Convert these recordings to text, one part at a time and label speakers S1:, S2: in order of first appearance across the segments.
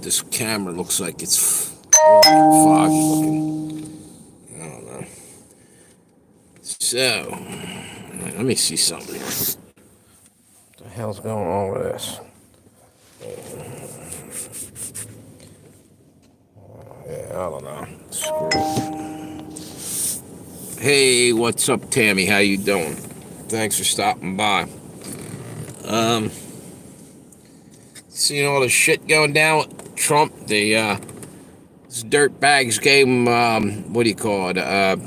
S1: This camera looks like it's really foggy looking. I don't know. So, let me see something here. What the hell's going on with this? Yeah, I don't know. Screw it. Hey, what's up, Tammy? How you doing? Thanks for stopping by. Seeing all the shit going down with Trump. These dirt bags gave him what do you call it?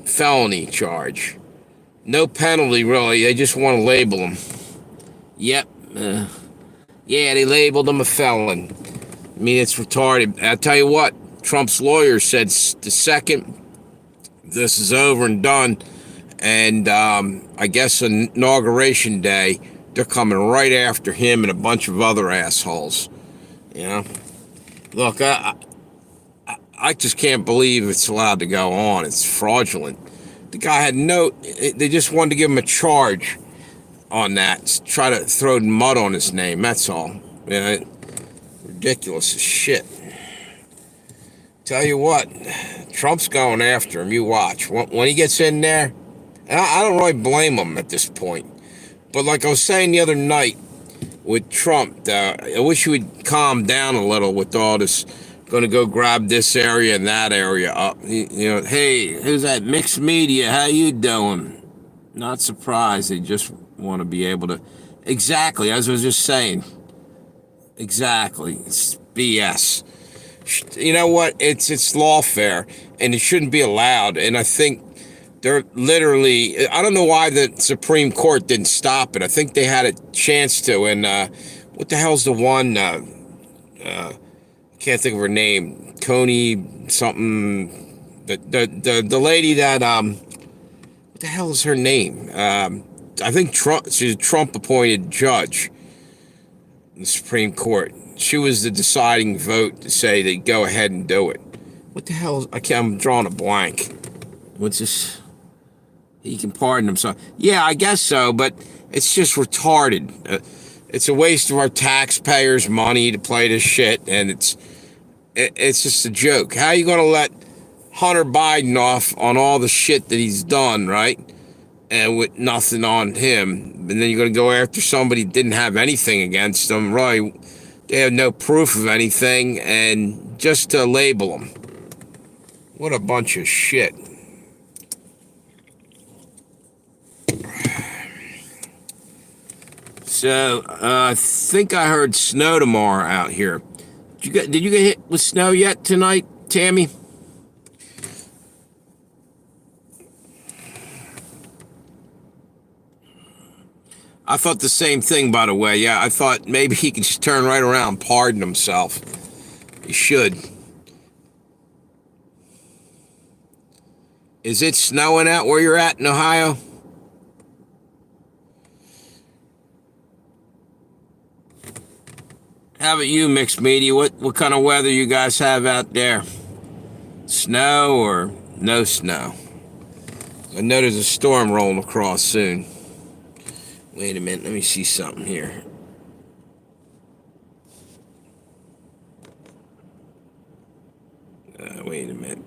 S1: Felony charge. No penalty really. They just want to label him. Yep. Yeah, they labeled him a felon. I mean, it's retarded. I'll tell you what. Trump's lawyer said the second this is over and done, and I guess on Inauguration Day, they're coming right after him and a bunch of other assholes. You know? Look, I just can't believe it's allowed to go on. It's fraudulent. The guy had they just wanted to give him a charge on that. Try to throw mud on his name, that's all. You know, ridiculous as shit. Tell you what, Trump's going after him. You watch. When he gets in there, and I don't really blame him at this point. But like I was saying the other night with Trump, I wish he would calm down a little with all this, going to go grab this area and that area up. You know, hey, who's that? Mixed media, how you doing? Not surprised. They just want to be able to, exactly, as I was just saying, exactly, it's BS. You know what? It's lawfare, and it shouldn't be allowed. And I think they're literally, I don't know why the Supreme Court didn't stop it. I think they had a chance to. And what the hell's the one? Can't think of her name. Coney something. The lady that what the hell is her name? I think Trump. She's a Trump appointed judge in the Supreme Court. She was the deciding vote to say they go ahead and do it. What the hell? I'm drawing a blank. What's this? He can pardon himself. Yeah, I guess so, but it's just retarded. It's a waste of our taxpayers' money to play this shit, and it's just a joke. How are you going to let Hunter Biden off on all the shit that he's done, right? And with nothing on him, and then you're going to go after somebody who didn't have anything against them, right? They have no proof of anything, and just to label them. What a bunch of shit. So, I think I heard snow tomorrow out here. Did you get hit with snow yet tonight, Tammy? I thought the same thing, by the way. Yeah, I thought maybe he could just turn right around and pardon himself. He should. Is it snowing out where you're at in Ohio? How about you, Mixed Media? What kind of weather you guys have out there? Snow or no snow? I know there's a storm rolling across soon. Wait a minute, let me see something here. Wait a minute.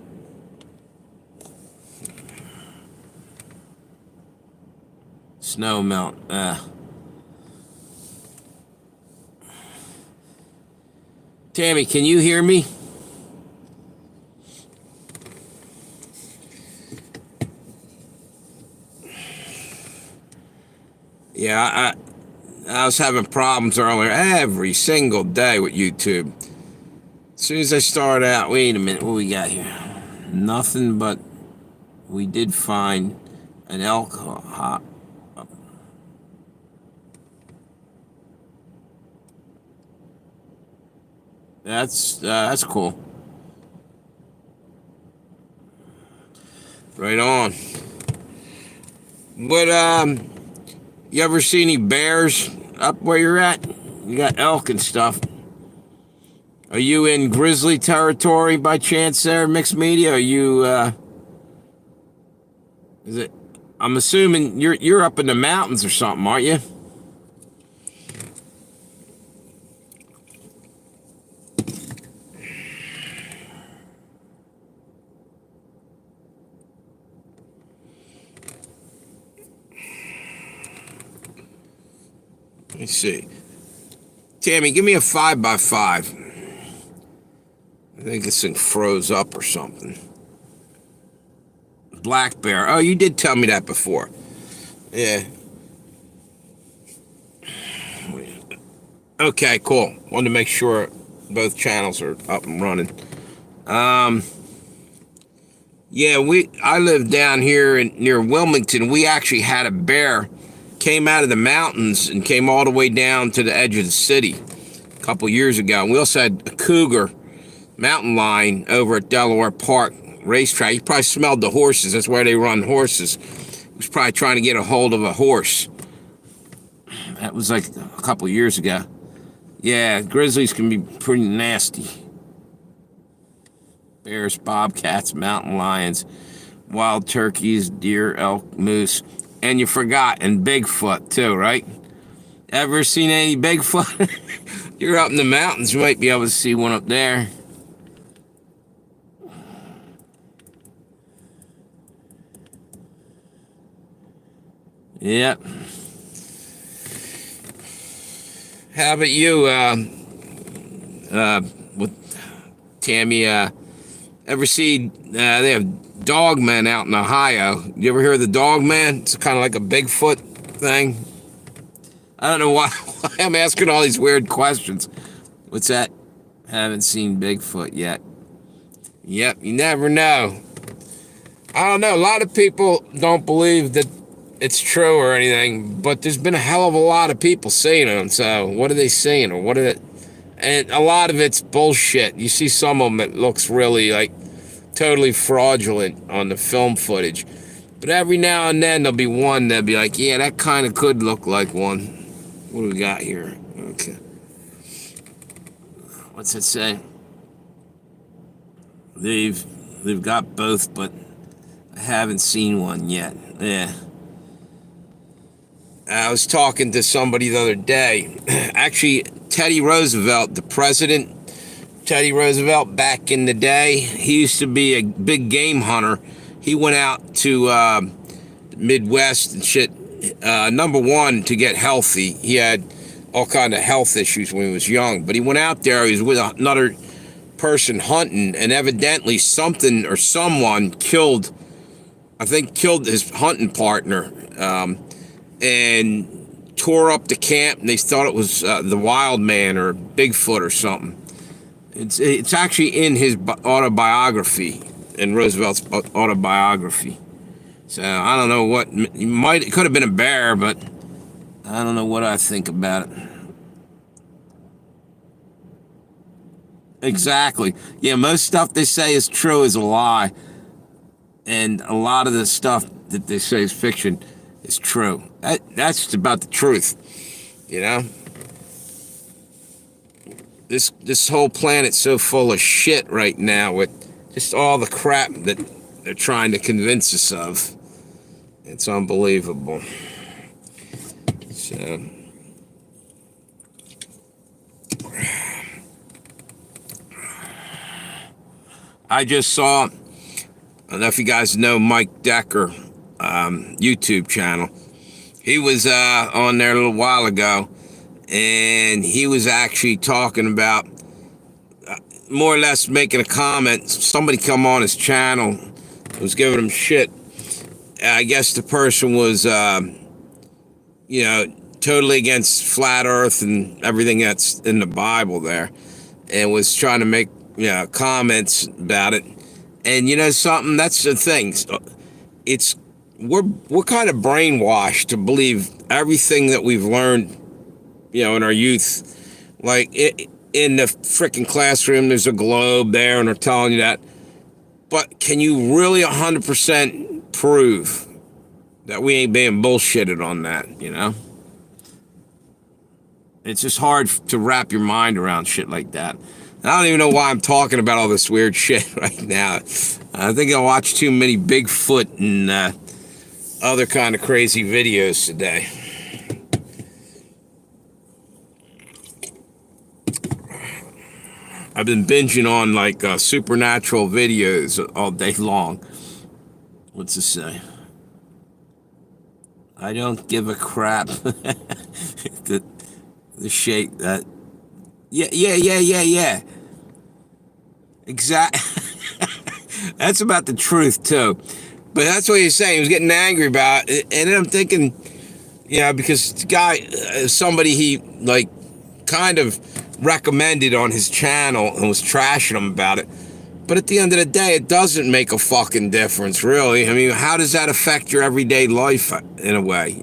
S1: Snow melt. Tammy, can you hear me? Yeah, I was having problems earlier every single day with YouTube. As soon as I start out, wait a minute, what we got here? Nothing, but we did find an elk hop. That's cool. Right on. What you ever see any bears up where you're at? You got elk and stuff. Are you in grizzly territory by chance there, Mixed Media? Are you is it, I'm assuming you're up in the mountains or something, aren't you? Let me see. Tammy, give me a 5x5. I think this thing froze up or something. Black bear. Oh, you did tell me that before. Yeah. Okay, cool. Wanted to make sure both channels are up and running. Yeah, I live down here near Wilmington. We actually had a bear came out of the mountains and came all the way down to the edge of the city a couple years ago. And we also had a cougar mountain lion over at Delaware Park racetrack. You probably smelled the horses. That's where they run horses. He was probably trying to get a hold of a horse. That was like a couple years ago. Yeah, grizzlies can be pretty nasty. Bears, bobcats, mountain lions, wild turkeys, deer, elk, moose. And you forgot, and Bigfoot too, right? Ever seen any Bigfoot? You're up in the mountains, you might be able to see one up there. Yep. How about you, with Tammy, ever see, they have dog men out in Ohio. You ever hear of the dog man? It's kind of like a Bigfoot thing. I don't know why I'm asking all these weird questions. What's that? Haven't seen Bigfoot yet. Yep, you never know. I don't know. A lot of people don't believe that it's true or anything, but there's been a hell of a lot of people seeing them. So what are they seeing, or what are it? And a lot of it's bullshit. You see some of them that looks really like totally fraudulent on the film footage, but every now and then there'll be one that'll be like, yeah, that kind of could look like one. What do we got here? Okay, what's it say? They've got both, but I haven't seen one yet. Yeah. I was talking to somebody the other day. Actually, Teddy Roosevelt, the president, Teddy Roosevelt, back in the day, he used to be a big game hunter. He went out to the Midwest and shit. Number one, to get healthy. He had all kind of health issues when he was young. But he went out there, he was with another person hunting, and evidently something or someone killed his hunting partner. And tore up the camp, and they thought it was the wild man or Bigfoot or something. It's actually in his autobiography, in Roosevelt's autobiography. So I don't know what, it could have been a bear, but I don't know what I think about it. Exactly. Yeah, most stuff they say is true is a lie, and a lot of the stuff that they say is fiction is true. That's just about the truth, you know? This whole planet's so full of shit right now with just all the crap that they're trying to convince us of. It's unbelievable. So I just saw, I don't know if you guys know Mike Decker, YouTube channel. He was on there a little while ago, and he was actually talking about, more or less making a comment. Somebody come on his channel, was giving him shit. I guess the person was, totally against flat Earth and everything that's in the Bible there, and was trying to make, comments about it. And you know something? That's the thing. We're kind of brainwashed to believe everything that we've learned, in our youth. Like in the freaking classroom, there's a globe there, and they're telling you that. But can you really 100% prove that we ain't being bullshitted on that? It's just hard to wrap your mind around shit like that. I don't even know why I'm talking about all this weird shit right now. I think I watched too many Bigfoot and other kind of crazy videos today. I've been binging on like supernatural videos all day long. What's it say? I don't give a crap. The shape that. Yeah. Exactly. That's about the truth too. But that's what he's saying. He was getting angry about it, and then I'm thinking, because the guy, somebody he like, kind of recommended on his channel and was trashing him about it. But at the end of the day, it doesn't make a fucking difference, really. I mean, how does that affect your everyday life in a way,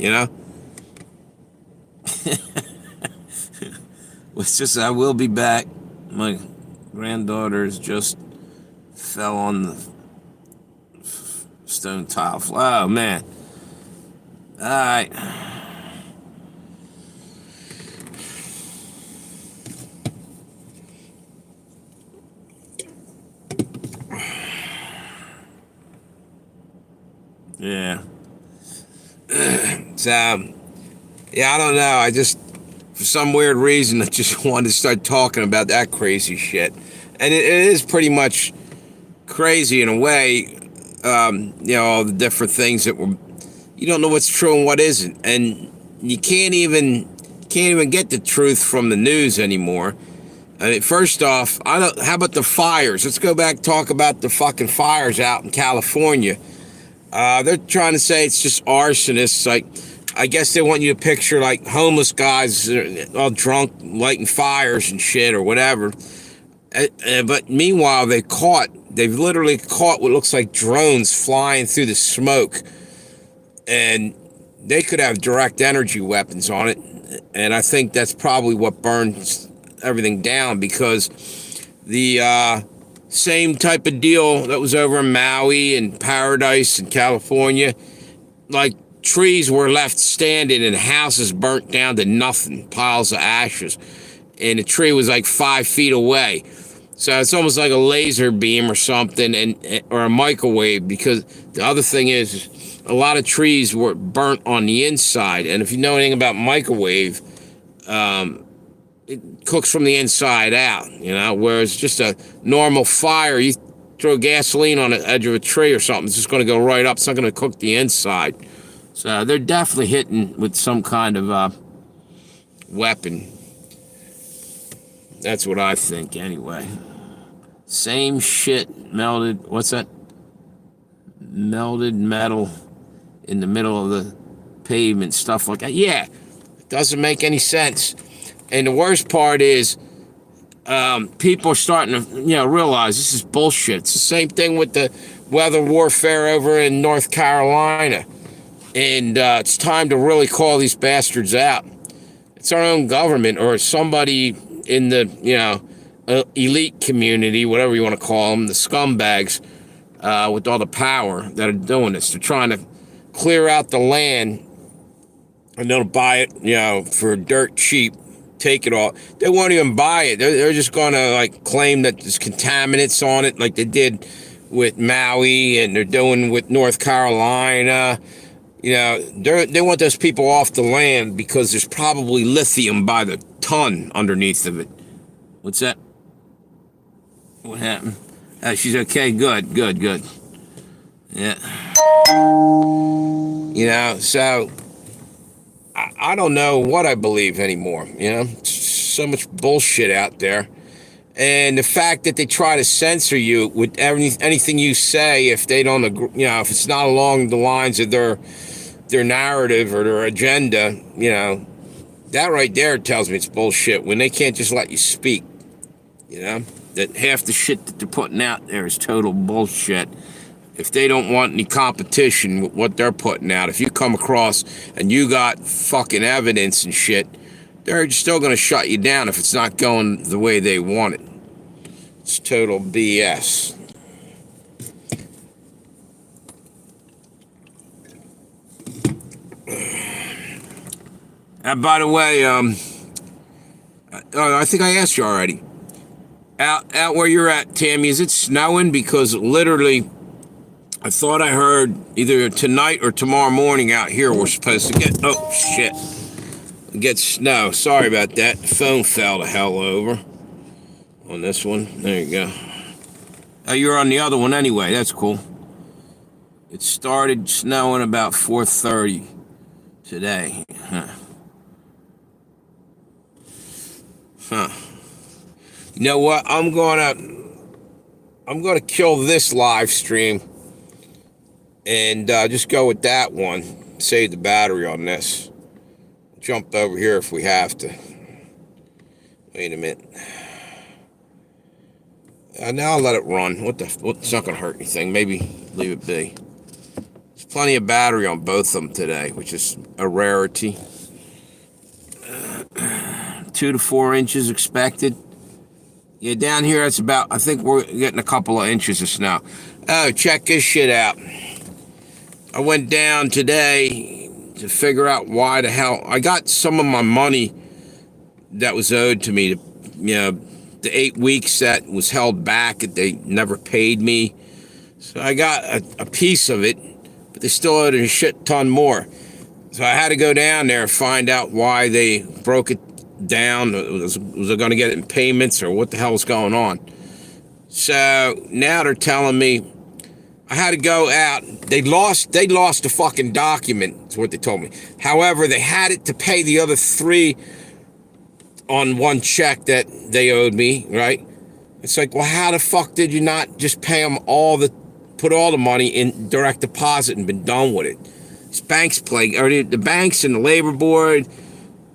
S1: It's just, I will be back. My granddaughter's just fell on the stone tile. Oh, man. All right. Yeah. So, yeah, I don't know. I just, for some weird reason, I just wanted to start talking about that crazy shit. And it is pretty much crazy in a way, all the different things that were, you don't know what's true and what isn't. And you can't even get the truth from the news anymore. I mean, first off, how about the fires? Let's go back and talk about the fucking fires out in California. They're trying to say it's just arsonists. Like, I guess they want you to picture like homeless guys all drunk lighting fires and shit or whatever. But meanwhile, they've literally caught what looks like drones flying through the smoke, and they could have direct energy weapons on it. And I think that's probably what burns everything down, because the same type of deal that was over in Maui and Paradise in California, like trees were left standing and houses burnt down to nothing, piles of ashes, and the tree was like 5 feet away. So it's almost like a laser beam or something, or a microwave, because the other thing is a lot of trees were burnt on the inside, and if you know anything about microwave, it cooks from the inside out, whereas just a normal fire, you throw gasoline on the edge of a tree or something, it's just going to go right up. It's not going to cook the inside. So they're definitely hitting with some kind of weapon. That's what I think, anyway. Same shit, melted, what's that? Melted metal in the middle of the pavement, stuff like that. Yeah, it doesn't make any sense. And the worst part is, people are starting to, realize this is bullshit. It's the same thing with the weather warfare over in North Carolina. And it's time to really call these bastards out. It's our own government or somebody in the, elite community, whatever you want to call them, the scumbags with all the power that are doing this. They're trying to clear out the land, and they'll buy it, for dirt cheap. Take it all. They won't even buy it. They're just going to claim that there's contaminants on it, like they did with Maui, and they're doing with North Carolina. They want those people off the land because there's probably lithium by the ton underneath of it. What's that? What happened? She's okay. Good. Yeah. So I don't know what I believe anymore. So much bullshit out there. And the fact that they try to censor you with anything you say if they don't agree, if it's not along the lines of their narrative or their agenda, that right there tells me it's bullshit when they can't just let you speak. That half the shit that they're putting out there is total bullshit. If they don't want any competition with what they're putting out, if you come across and you got fucking evidence and shit, they're still going to shut you down if it's not going the way they want it. It's total BS. And by the way, I think I asked you already. Out where you're at, Tammy, is it snowing? Because literally, I thought I heard either tonight or tomorrow morning out here we're supposed to get snow. Sorry about that. The phone fell the hell over on this one. There you go. Oh, you're on the other one anyway. That's cool. It started snowing about 4:30 today. Huh. Huh. You know what? I'm gonna kill this live stream and just go with that one. Save the battery on this. Jump over here if we have to. Wait a minute. Now I'll let it run. It's not gonna hurt anything. Maybe leave it be. There's plenty of battery on both of them today, which is a rarity. 2 to 4 inches expected. Yeah, down here it's about, I think we're getting a couple of inches of snow. Oh, check this shit out. I went down today to figure out why the hell I got some of my money that was owed to me. The 8 weeks that was held back, they never paid me. So I got a piece of it, but they still owed a shit ton more. So I had to go down there and find out why they broke it down. Was I going to get it in payments or what the hell was going on? So now they're telling me I had to go out. They lost the fucking document, is what they told me. However, they had it to pay the other 3 on one check that they owed me, right? It's like, well, how the fuck did you not just pay them put all the money in direct deposit and been done with it? These banks the banks and the labor board,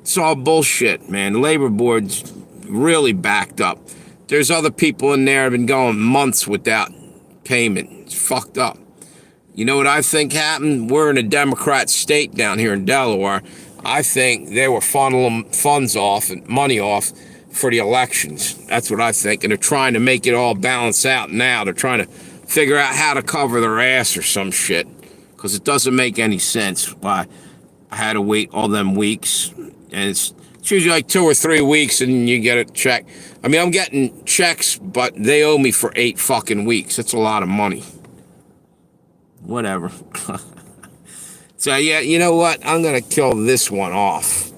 S1: it's all bullshit, man. The labor board's really backed up. There's other people in there that have been going months without payment. It's fucked up. You know what I think happened? We're in a Democrat state down here in Delaware. I think they were funneling funds off and money off for the elections. That's what I think. And they're trying to make it all balance out now. They're trying to figure out how to cover their ass or some shit. Because it doesn't make any sense why I had to wait all them weeks. And it's usually like 2 or 3 weeks and you get a check. I mean, I'm getting checks, but they owe me for 8 fucking weeks. That's a lot of money. Whatever. So, yeah, you know what? I'm going to kill this one off.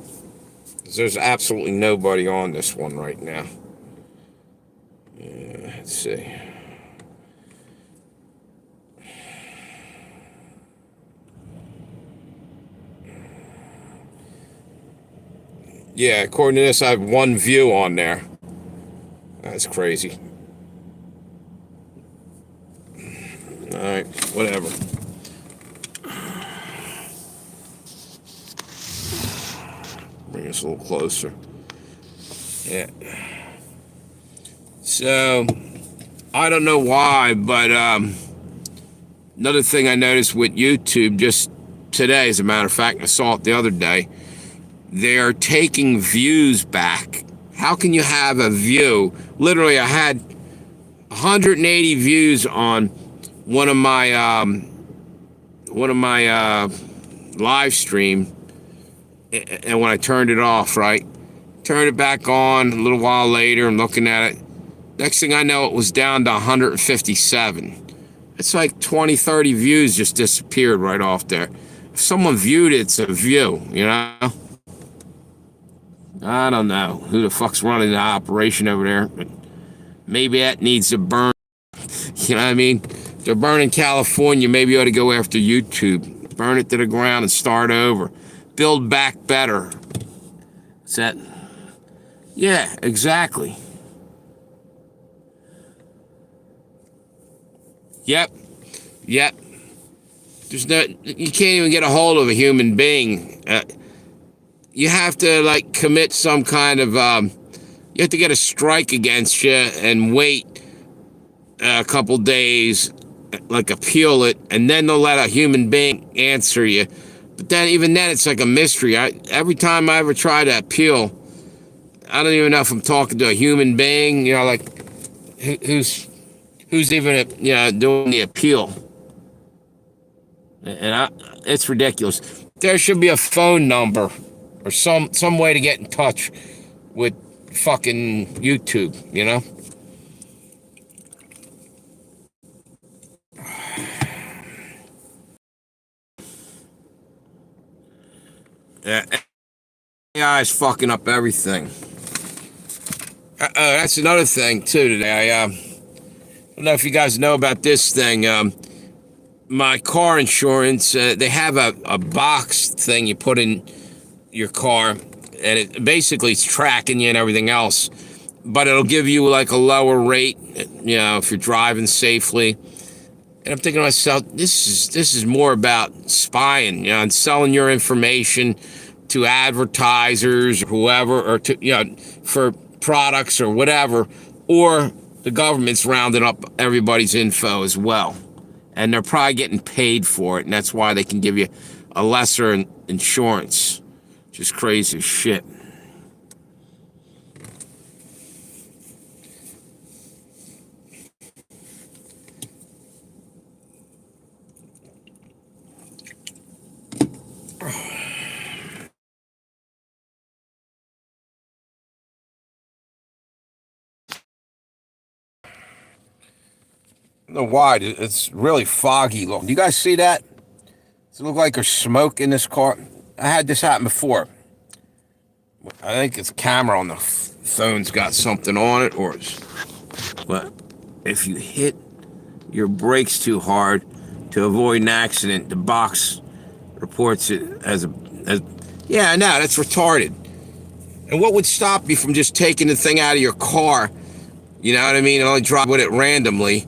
S1: There's absolutely nobody on this one right now. Let's see. Yeah, according to this, I have 1 view on there. That's crazy. Alright, whatever. Bring us a little closer. Yeah. So, I don't know why, but another thing I noticed with YouTube just today, as a matter of fact, I saw it the other day, they're taking views back. How can you have a view? Literally, I had 180 views on one of my live stream, and when I turned it off, right, turned it back on a little while later, I'm looking at it. Next thing I know, it was down to 157. It's like 20, 30 views just disappeared right off there. If someone viewed it, it's a view, you know? I don't know who the fuck's running the operation over there, but maybe that needs to burn. You know what I mean? If they're burning California, maybe you ought to go after YouTube. Burn it to the ground and start over. Build back better. Is that? Yeah, exactly. Yep. You can't even get a hold of a human being. You have to like commit some kind of, you have to get a strike against you and wait a couple days, like appeal it, and then they'll let a human being answer you. But then even then it's like a mystery. Every time I ever try to appeal, I don't even know if I'm talking to a human being, you know, like who's even, you know, doing the appeal. And it's ridiculous. There should be a phone number or some way to get in touch with fucking YouTube, you know? Yeah, AI is fucking up everything. That's another thing too today. I don't know if you guys know about this thing. My car insurance, they have a box thing you put in your car, and it basically it's tracking you and everything else, but it'll give you like a lower rate, if you're driving safely. And I'm thinking to myself, this is more about spying, and selling your information to advertisers, or whoever, or to for products or whatever, or the government's rounding up everybody's info as well, and they're probably getting paid for it, and that's why they can give you a lesser insurance. Just crazy shit. I don't know why. It's really foggy looking. You guys see that? Does it look like there's smoke in this car? I had this happen before. I think it's a camera on the phone's got something on it, but if you hit your brakes too hard to avoid an accident, the box reports it as yeah, no, that's retarded. And what would stop you from just taking the thing out of your car? You know what I mean? And only drive with it randomly.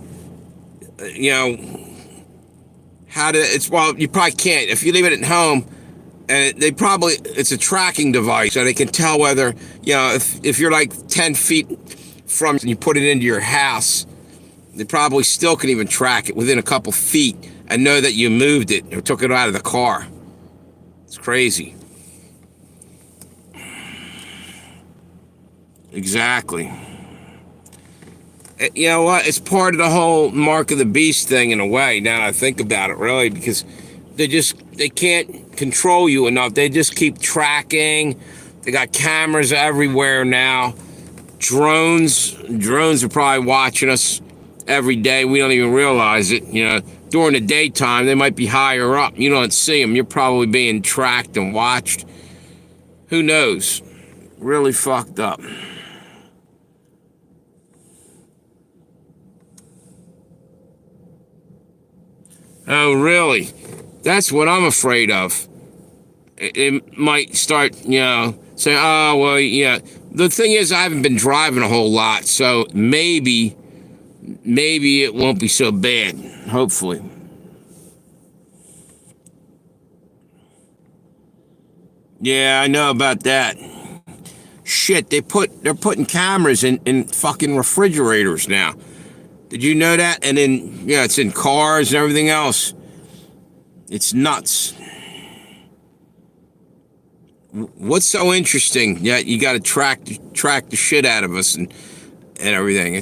S1: Well, you probably can't. If you leave it at home, and it's a tracking device, so they can tell whether, if you're like 10 feet from and you put it into your house, they probably still can even track it within a couple feet and know that you moved it or took it out of the car. It's crazy. Exactly. You know what? It's part of the whole mark of the beast thing in a way, now that I think about it, really, because they can't control you enough. They just keep tracking. They got cameras everywhere now. Drones are probably watching us every day. We don't even realize it. During the daytime, they might be higher up. You don't see them. You're probably being tracked and watched. Who knows? Really fucked up. Oh, really? That's what I'm afraid of. It might start, saying, oh, well, yeah. The thing is, I haven't been driving a whole lot, so maybe it won't be so bad, hopefully. Yeah, I know about that. Shit, they're putting cameras in fucking refrigerators now. Did you know that? And then, it's in cars and everything else. It's nuts. What's so interesting? Yeah, you got to track the shit out of us and everything.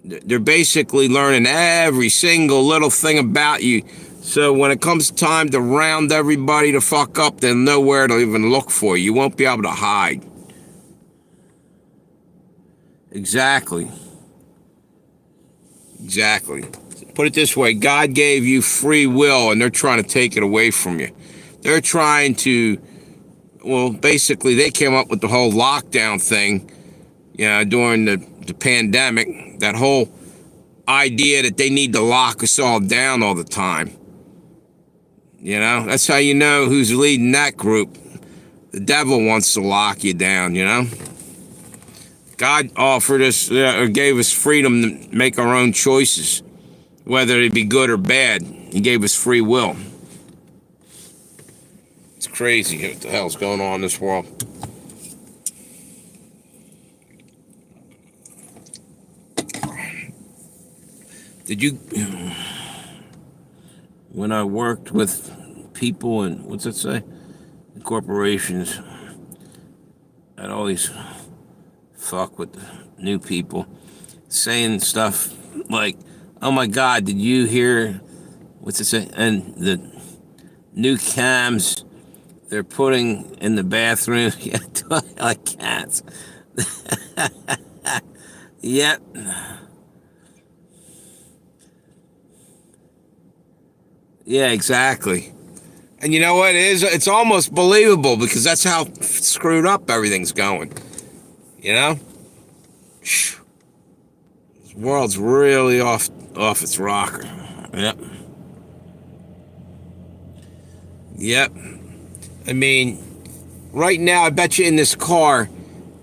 S1: They're basically learning every single little thing about you. So when it comes time to round everybody to fuck up, they'll know where to even look for you. You won't be able to hide. Exactly. Put it this way, God gave you free will, and they're trying to take it away from you. They're trying to, basically, they came up with the whole lockdown thing, during the pandemic, that whole idea that they need to lock us all down all the time. That's how you know who's leading that group. The devil wants to lock you down, God offered us, or gave us freedom to make our own choices, whether it be good or bad. He gave us free will. It's crazy what the hell's going on in this world. When I worked with people and, what's it say? Corporations, I'd always fuck with the new people, saying stuff like, oh my God, did you hear, what's it say? And the new cams they're putting in the bathroom, like cats. Yep. Yeah, exactly. And you know what it is? It's almost believable because that's how screwed up everything's going. This world's really off its rocker. Yep. I mean, right now, I bet you in this car,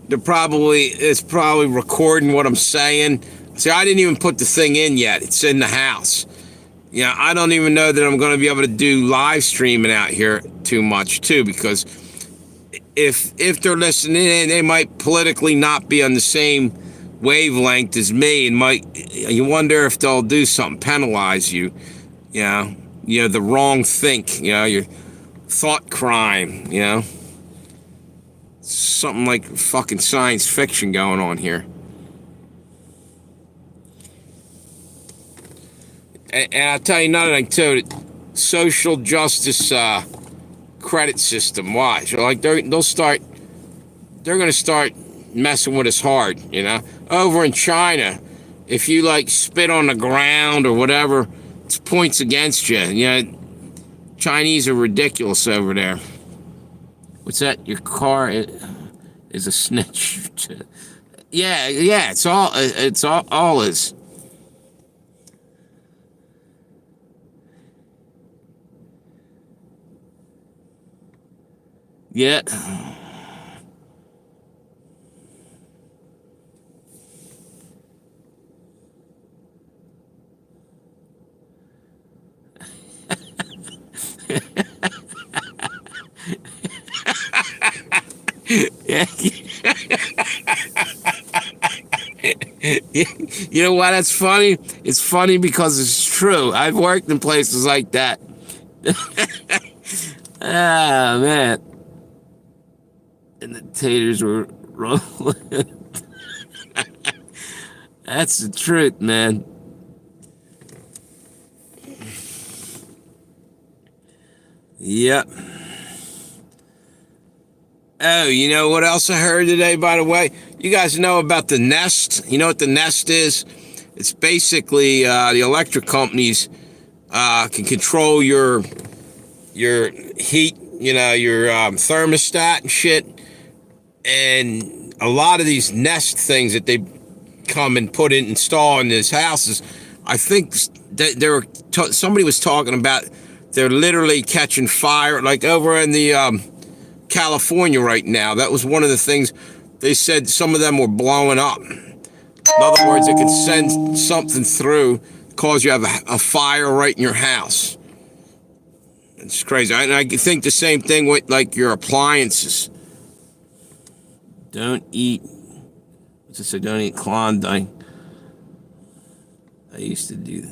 S1: it's probably recording what I'm saying. See, I didn't even put the thing in yet. It's in the house. Yeah, I don't even know that I'm going to be able to do live streaming out here too much too, because if they're listening in, they might politically not be on the same wavelength as me, and you wonder if they'll do something, penalize you. The wrong think. Your thought crime. Something like fucking science fiction going on here. And I'll tell you another thing too. Social justice credit system. Watch. Like they're going to start messing with us hard. Over in China, if you like spit on the ground or whatever, it's points against you. Chinese are ridiculous over there. What's that? Your car is a snitch. Yeah. It's all is. Yeah. Yeah. You know why that's funny? It's funny because it's true. I've worked in places like that. Ah, man. And the taters were rolling. That's the truth, man. Yep. Oh, you know what else I heard today, by the way? You guys know about the Nest? You know what the Nest is? It's basically the electric companies can control your heat, your thermostat and shit. And a lot of these Nest things that they come and install in these houses, I think that somebody was talking about they're literally catching fire, like over in the California right now. That was one of the things they said. Some of them were blowing up. In other words, it could send something through, cause you have a fire right in your house. It's crazy. And I think the same thing with like your appliances. Don't eat. What's it say? Don't eat Klondike. I used to do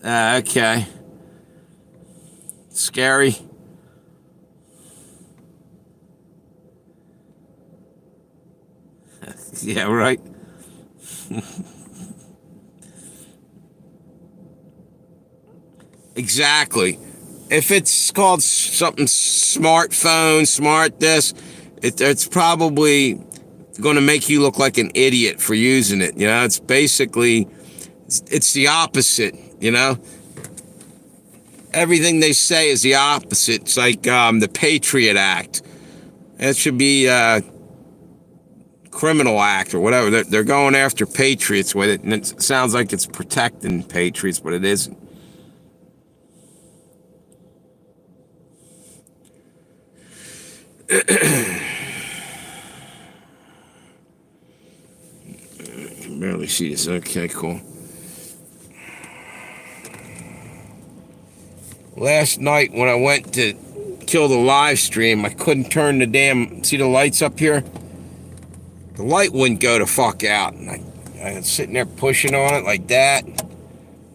S1: that. Okay. Scary. Yeah, right. Exactly. If it's called something smartphone, smart this, it's probably going to make you look like an idiot for using it. It's basically, it's the opposite, Everything they say is the opposite. It's like the Patriot Act. It should be criminal act or whatever. They're going after patriots with it, and it sounds like it's protecting patriots, but it isn't. I can barely see this. Okay, cool. Last night when I went to kill the live stream, I couldn't turn see the lights up here? The light wouldn't go the fuck out. And I was sitting there pushing on it like that.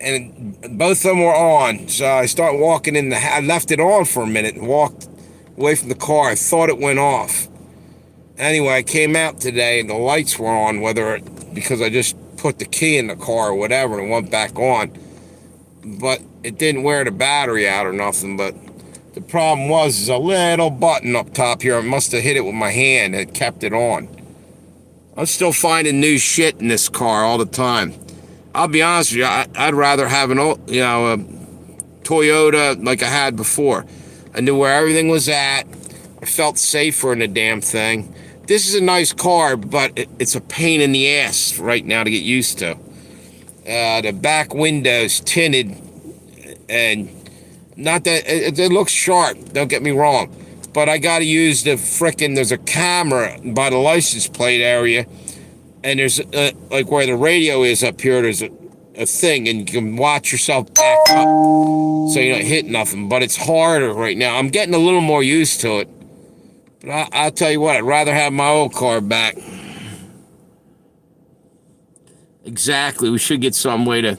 S1: And both of them were on. So I started walking in I left it on for a minute and walked away from the car. I thought it went off. Anyway, I came out today and the lights were on, because I just put the key in the car or whatever and it went back on. But it didn't wear the battery out or nothing. But the problem was a little button up top here. I must have hit it with my hand and it kept it on. I'm still finding new shit in this car all the time. I'll be honest with you, I'd rather have a Toyota like I had before. I knew where everything was at. I felt safer in the damn thing. This is a nice car, but it's a pain in the ass right now to get used to. The back window's tinted, and not that it looks sharp. Don't get me wrong, but I got to use the frickin', there's a camera by the license plate area, and there's like where the radio is up here, there's a thing, and you can watch yourself back up so you don't hit nothing. But it's harder right now. I'm getting a little more used to it. But I'll tell you what, I'd rather have my old car back. Exactly. We should get some way to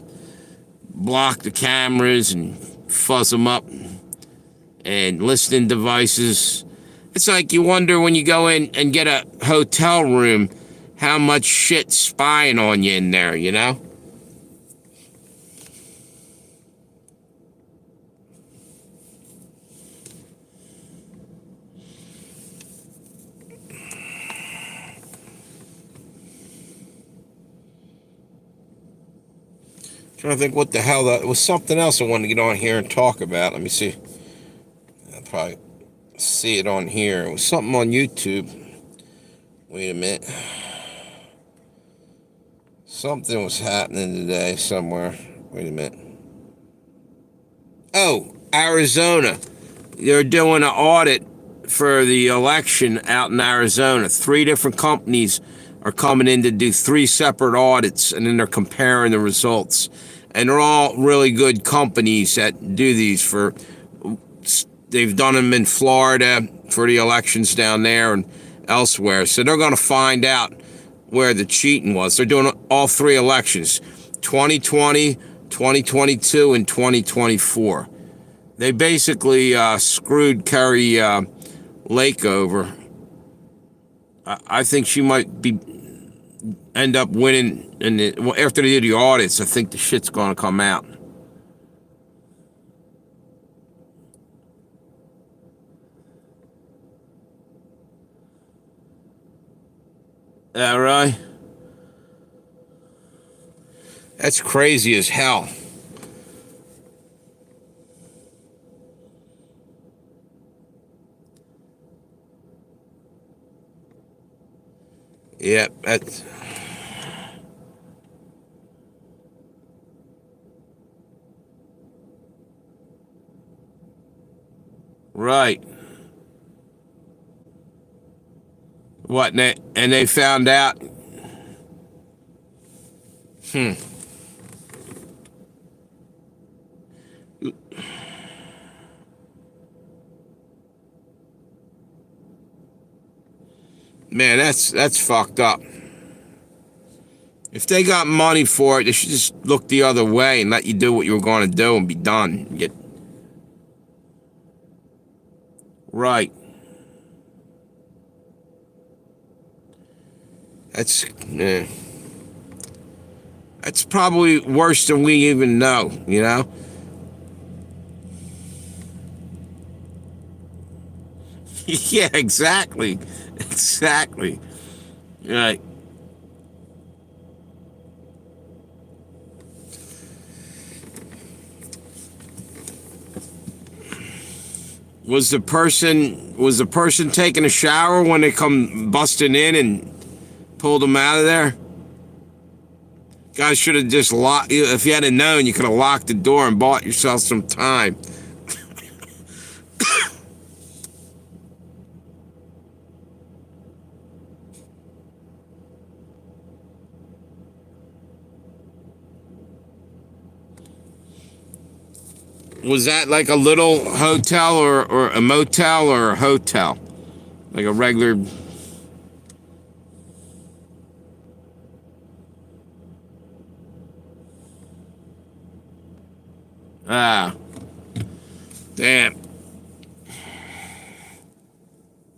S1: block the cameras and fuzz them up and listening devices. It's like you wonder when you go in and get a hotel room how much shit's spying on you in there, you know? Trying to think what the hell that was. Something else I wanted to get on here and talk about. Let me see. I'll probably see it on here. It was something on YouTube. Wait a minute. Something was happening today somewhere. Wait a minute. Oh, Arizona. They're doing an audit for the election out in Arizona. 3 different companies are coming in to do 3 separate audits, and then they're comparing the results. And they're all really good companies that do these for, they've done them in Florida for the elections down there and elsewhere. So they're going to find out where the cheating was. They're doing all 3 elections, 2020, 2022, and 2024. They basically screwed Kerry Lake over. I think she might end up winning. And after they do the audits, I think the shit's going to come out. All right. That's crazy as hell. Yep, that's... Right. What, and they found out? Man, that's fucked up. If they got money for it, they should just look the other way and let you do what you were going to do and be done. Right. That's probably worse than we even know, you know? Yeah, exactly. Exactly. Right. Was the person taking a shower when they come busting in and pulled them out of there? Guys should have just locked. If you had known, you could have locked the door and bought yourself some time. Was that like a little hotel or a motel or a hotel? Like a regular... Ah. Damn.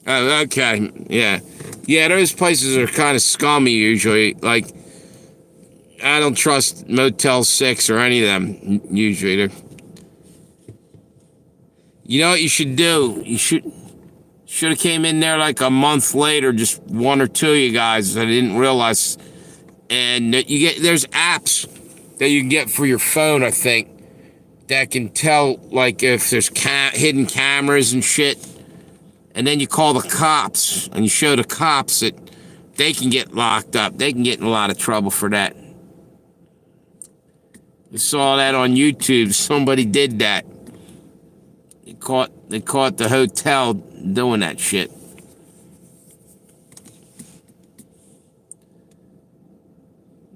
S1: Oh, okay. Yeah. Yeah, those places are kind of scummy usually. Like, I don't trust Motel 6 or any of them usually. You know what you should do? You should have came in there like a month later, just 1 or 2 of you guys that I didn't realize. And there's apps that you can get for your phone, I think, that can tell like if there's hidden cameras and shit. And then you call the cops and you show the cops that they can get locked up. They can get in a lot of trouble for that. I saw that on YouTube. Somebody did that. They caught the hotel doing that shit.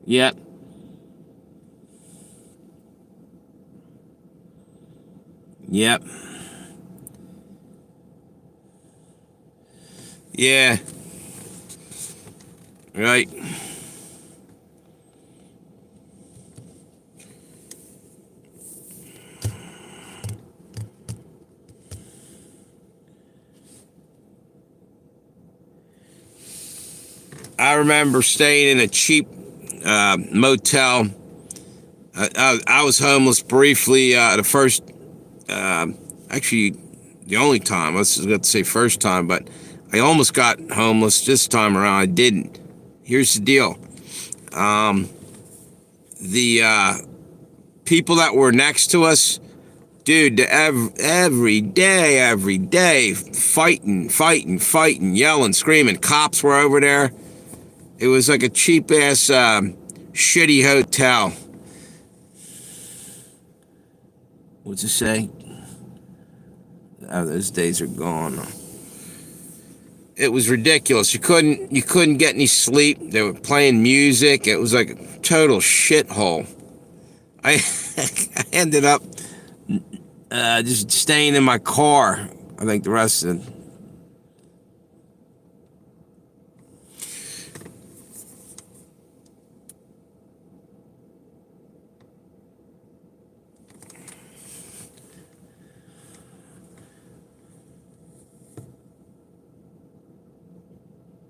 S1: Yep. Yep. Yeah. Right. I remember staying in a cheap motel. I was homeless briefly. The first, actually, the only time. I was going to say first time, but I almost got homeless this time around. I didn't. Here's the deal. The people that were next to us, dude, every day, fighting, yelling, screaming. Cops were over there. It was like a cheap ass, shitty hotel. What's it say? Oh, those days are gone. It was ridiculous. You couldn't get any sleep. They were playing music. It was like a total shithole. I I ended up just staying in my car. I think the rest of it.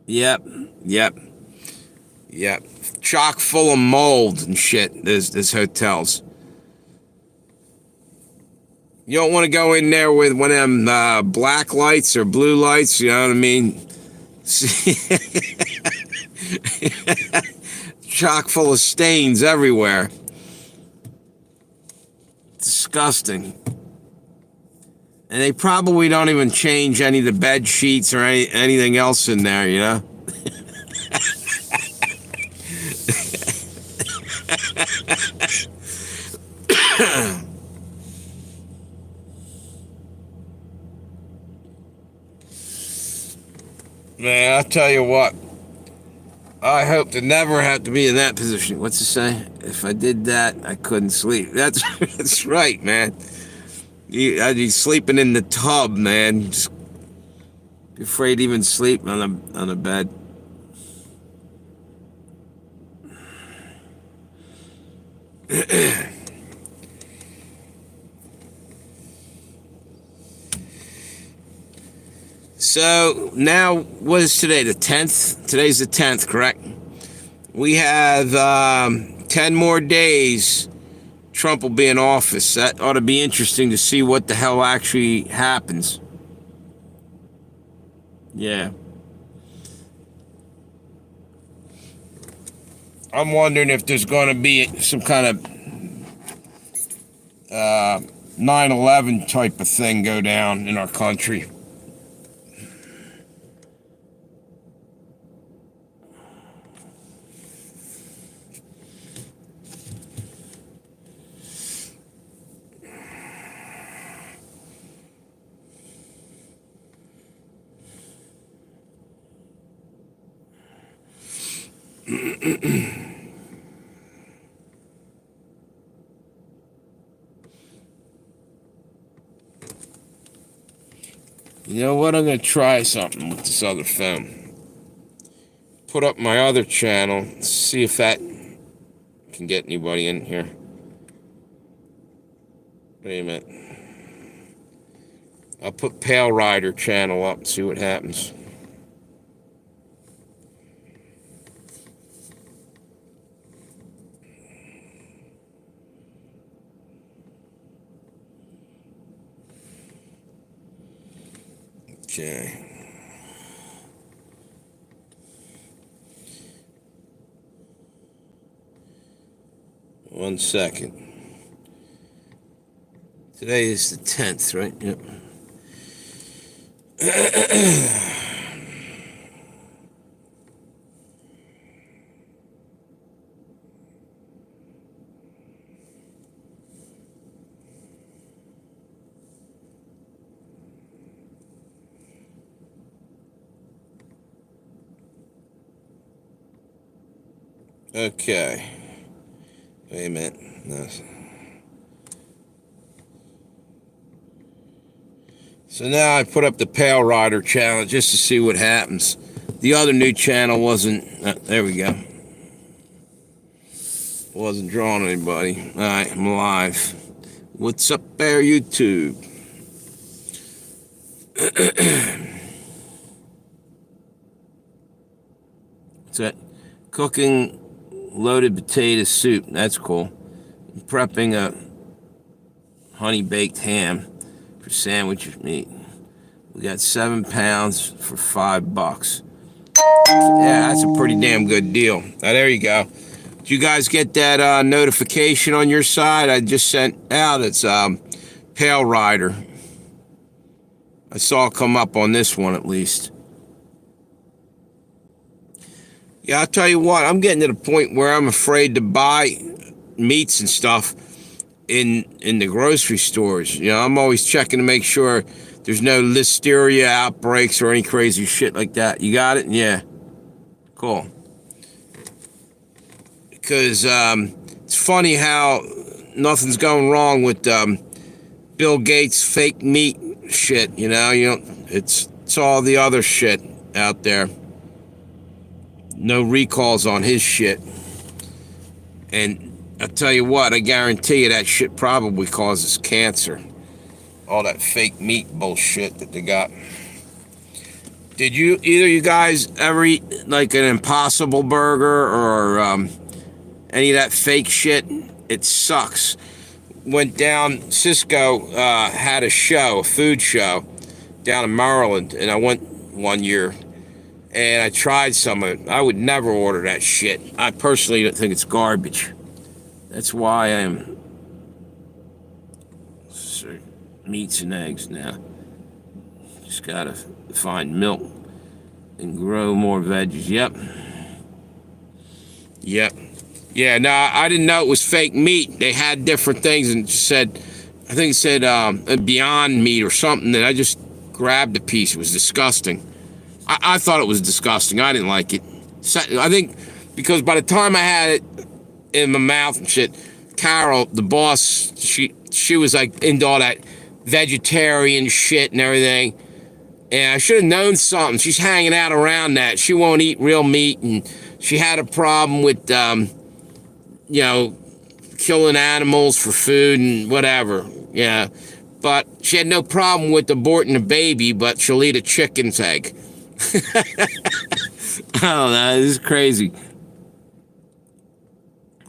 S1: Yep, yep, yep. Chock full of mold and shit. There's hotels. You don't want to go in there with one of them black lights or blue lights. You know what I mean? Chock full of stains everywhere. Disgusting. And they probably don't even change any of the bed sheets or anything else in there, you know? Man, I'll tell you what. I hope to never have to be in that position. What's it say? If I did that, I couldn't sleep. That's right, man. I'd be sleeping in the tub, man. Just be afraid to even sleep on a bed. So now, what is today? The 10th? Today's the 10th, correct? We have 10 more days. Trump will be in office. That ought to be interesting to see what the hell actually happens. Yeah. I'm wondering if there's going to be some kind of 9/11 type of thing go down in our country. You know what? I'm going to try something with this other phone. Put up my other channel, see if that can get anybody in here. Wait a minute. I'll put Pale Rider channel up and see what happens. Okay. One second. Today is the 10th, right? Yep. Okay. Wait a minute. No. So now I put up the Pale Rider challenge just to see what happens. The other new channel wasn't. There we go. Wasn't drawing anybody. All right, I'm live. What's up there, YouTube? What's that? Cooking loaded potato soup. That's cool. I'm prepping a honey baked ham for sandwich meat. We got 7 pounds for $5. Yeah, that's a pretty damn good deal. Now, there you go. Did you guys get that notification on your side? I just sent out. It's Pale Rider. I saw it come up on this one at least. Yeah, I'll tell you what. I'm getting to the point where I'm afraid to buy meats and stuff in the grocery stores. You know, I'm always checking to make sure there's no listeria outbreaks or any crazy shit like that. You got it? Yeah. Cool. Because it's funny how nothing's going wrong with Bill Gates' fake meat shit. You know, it's all the other shit out there. No recalls on his shit. And I'll tell you what, I guarantee you that shit probably causes cancer. All that fake meat bullshit that they got. Did either you guys ever eat like an Impossible Burger or any of that fake shit? It sucks. Went down, Cisco had a food show down in Maryland, and I went one year, and I tried some of it. I would never order that shit. I personally don't think it's garbage. That's why I'm meats and eggs now. Just gotta find milk and grow more veggies. Yep. Yeah, no, I didn't know it was fake meat. They had different things and I think it said Beyond Meat or something, and I just grabbed a piece. It was disgusting. I thought it was disgusting. I didn't like it. I think because by the time I had it in my mouth and shit, Carol, the boss, she was like into all that vegetarian shit and everything. And I should have known something. She's hanging out around that. She won't eat real meat, and she had a problem with, killing animals for food and whatever. Yeah. But she had no problem with aborting a baby, but she'll eat a chicken's egg. Oh, that is crazy.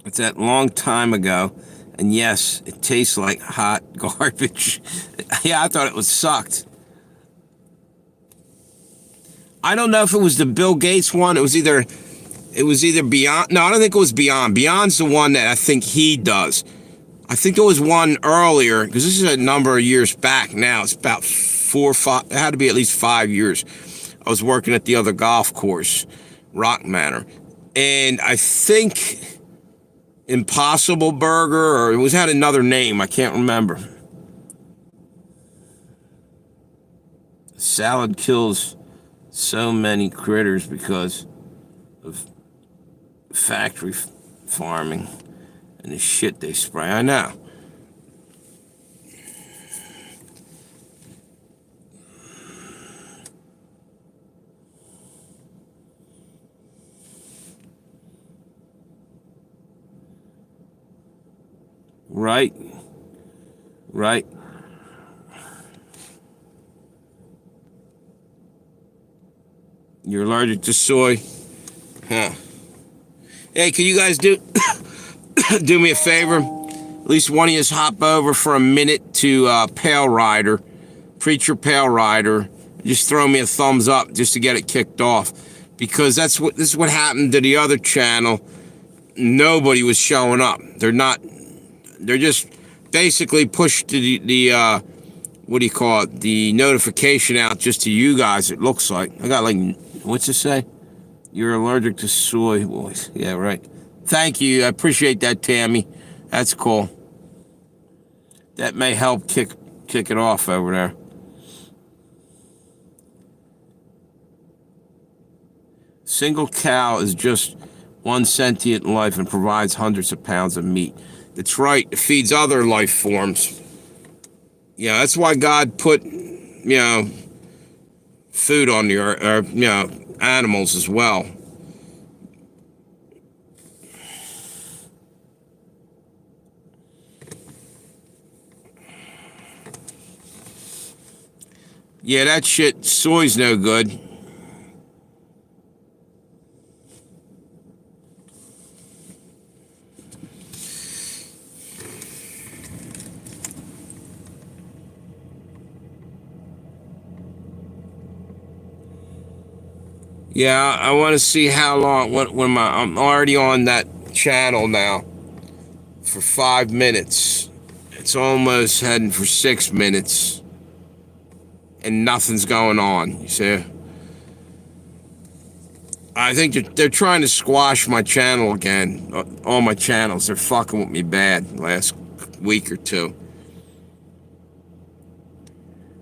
S1: It's that long time ago. And yes, it tastes like hot garbage. Yeah, I thought it was sucked. I don't know if it was the Bill Gates one. It was either Beyond. No, I don't think it was Beyond. Beyond's the one that I think he does. I think there was one earlier, because this is a number of years back now. It's about 4 or 5. It had to be at least 5 years. I was working at the other golf course, Rock Manor. And I think Impossible Burger, or it had another name. I can't remember. Salad kills so many critters because of factory farming and the shit they spray. I know. Right. You're allergic to soy? Huh. Hey, can you guys do me a favor? At least one of you hop over for a minute to Pale Rider, Preacher Pale Rider. Just throw me a thumbs up just to get it kicked off, because this is what happened to the other channel. Nobody was showing up. They're just basically pushed the the notification out just to you guys. It looks like I got what's it say? You're allergic to soy, boys. Yeah, right. Thank you. I appreciate that, Tammy. That's cool. That may help kick it off over there. Single cow is just one sentient life and provides hundreds of pounds of meat. That's right. It feeds other life forms. Yeah, that's why God put, food on the earth, or, animals as well. Yeah, that shit, soy's no good. Yeah, I want to see how long. I'm already on that channel now for 5 minutes. It's almost heading for 6 minutes, and nothing's going on. You see, I think they're trying to squash my channel again. All my channels, they're fucking with me bad last week or two.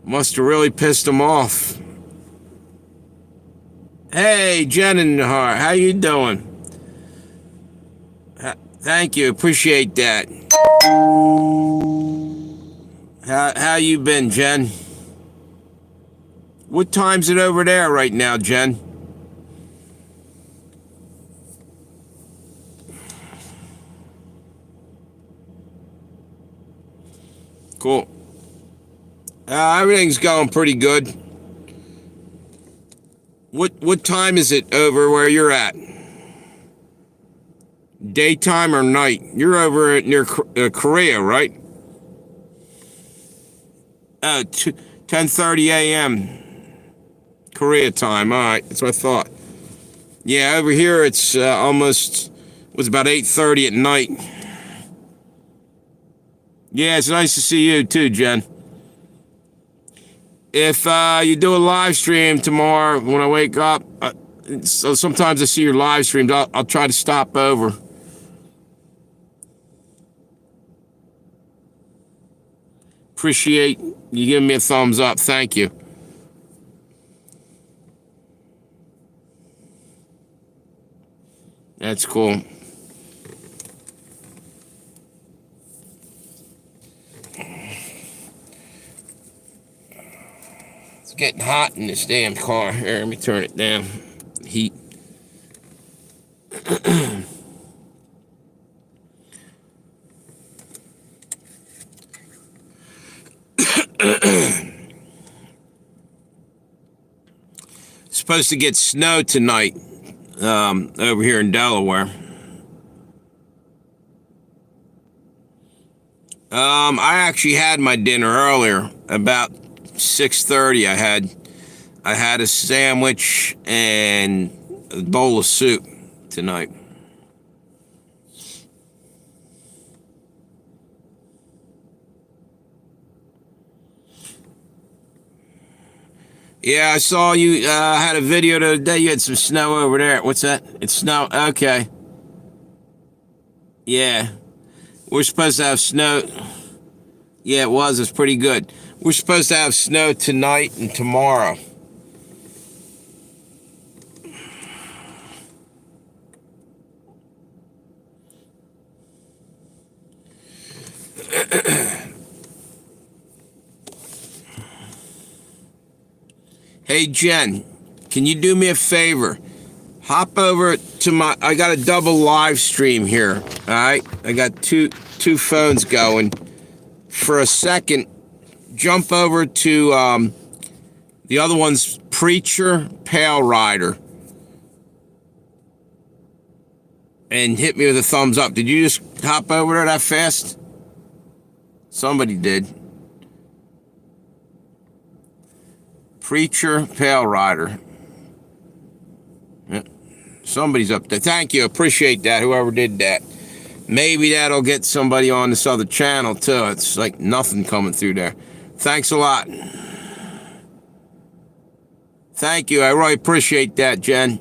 S1: Must have really pissed them off. Hey, Jen and Heart, how you doing? Thank you, appreciate that. How you been, Jen? What time's it over there right now, Jen? Cool. Everything's going pretty good. What time is it over where you're at? Daytime or night? You're over near Korea, right? 10:30 a.m. Korea time. All right, that's what I thought. Yeah, over here it's was about 8:30 at night. Yeah, it's nice to see you too, Jen. If you do a live stream tomorrow when I wake up, so sometimes I see your live streams. I'll try to stop over. Appreciate you giving me a thumbs up. Thank you. That's cool. It's getting hot in this damn car. Here, let me turn it down. Heat. Supposed to get snow tonight over here in Delaware. I actually had my dinner earlier, about 6:30. I had a sandwich and a bowl of soup tonight. Yeah, I saw you had a video the other day. You had some snow over there. What's that? It's snow. Okay. Yeah. We're supposed to have snow. Yeah, it was. It's pretty good. We're supposed to have snow tonight and tomorrow. Hey, Jen, can you do me a favor? Hop over to I got a double live stream here, all right? I got two phones going. For a second, jump over to the other one's Preacher Pale Rider. And hit me with a thumbs up. Did you just hop over there that fast? Somebody did. Preacher Pale Rider. Yeah. Somebody's up there. Thank you. Appreciate that, whoever did that. Maybe that'll get somebody on this other channel, too. It's like nothing coming through there. Thanks a lot. Thank you. I really appreciate that, Jen.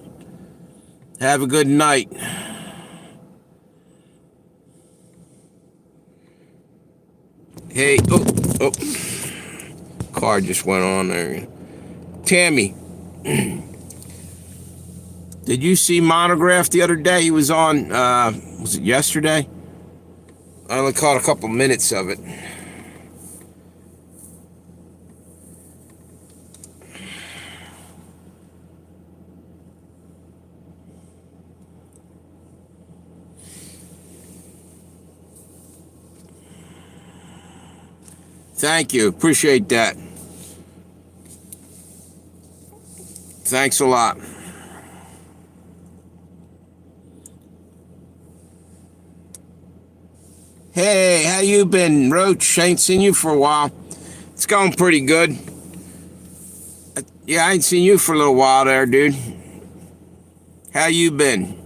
S1: Have a good night. Hey, oh. Car just went on there. Tammy, Did you see Monograph the other day? He was on, was it yesterday? I only caught a couple minutes of it. Thank you. Appreciate that. Thanks a lot. Hey, how you been, Roach? Ain't seen you for a while. It's going pretty good. Yeah, I ain't seen you for a little while there, dude. How you been?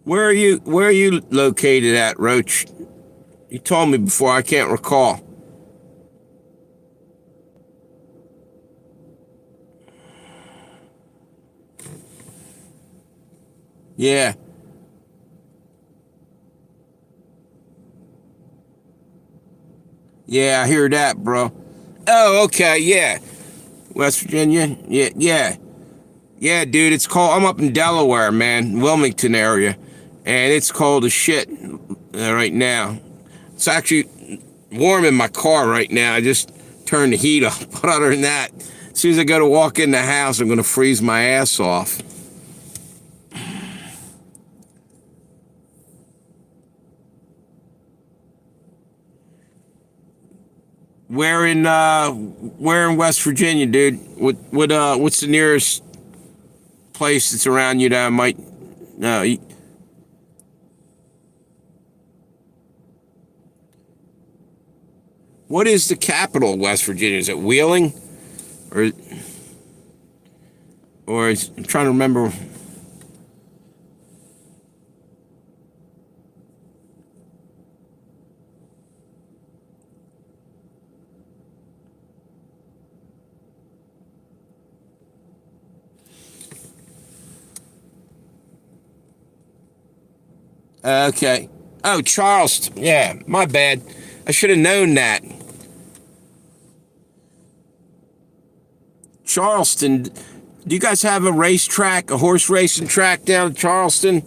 S1: Where are you located at, Roach? You told me before, I can't recall. Yeah. Yeah, I hear that, bro. Oh, okay, yeah. West Virginia? Yeah, yeah. Yeah, dude, it's cold. I'm up in Delaware, man, Wilmington area. And it's cold as shit right now. It's actually warm in my car right now. I just turned the heat up. But other than that, as soon as I go to walk in the house, I'm going to freeze my ass off. Where in West Virginia, dude? What's the nearest place that's around you that I might no? What is the capital of West Virginia? Is it Wheeling, or I'm trying to remember. Okay. Oh, Charleston. Yeah, my bad. I should have known that. Charleston. Do you guys have a racetrack, a horse racing track down in Charleston?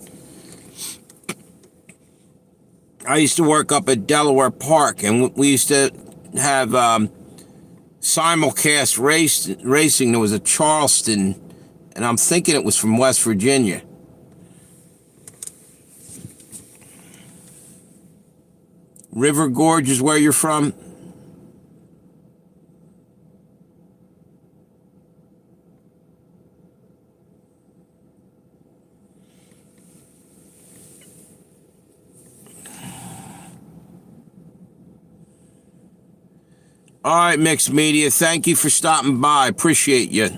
S1: I used to work up at Delaware Park, and we used to have simulcast racing. There was a Charleston, and I'm thinking it was from West Virginia. River Gorge is where you're from? All right, Mixed Media. Thank you for stopping by. Appreciate you.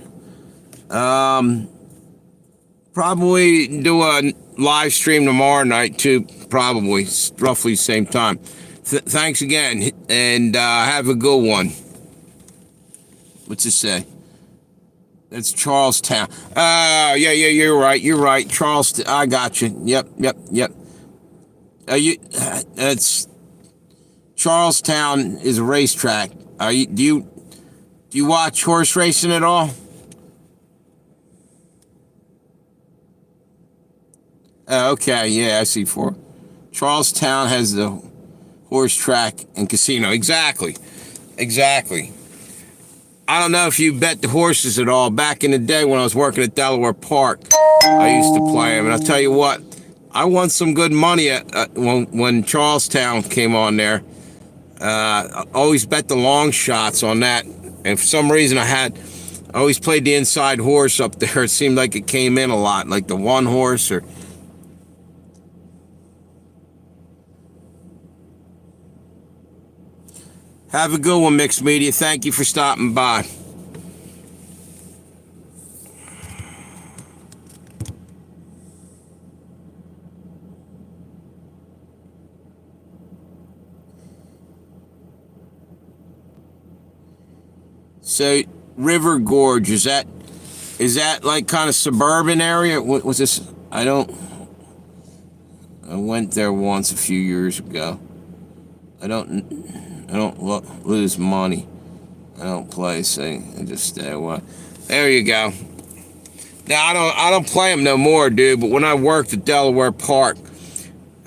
S1: Probably do a live stream tomorrow night too. Probably roughly same time. Thanks again, and have a good one. What's it say? That's Charlestown. Yeah, you're right. You're right. Charleston. I got you. Yep. That's Charlestown is a racetrack. Do you watch horse racing at all? Okay, yeah, I see. Charlestown has the horse track and casino. Exactly. I don't know if you bet the horses at all. Back in the day when I was working at Delaware Park, I used to play them, and I'll tell you what, I won some good money when Charlestown came on there. I always bet the long shots on that, and for some reason I always played the inside horse up there. It seemed like it came in a lot, like the one horse or. Have a good one, Mixed Media. Thank you for stopping by. So, River Gorge, is that Is that like kind of suburban area? What was this? I went there once a few years ago. I don't lose money. I don't play, so I just stay away. There you go. Now I don't play them no more, dude. But when I worked at Delaware Park,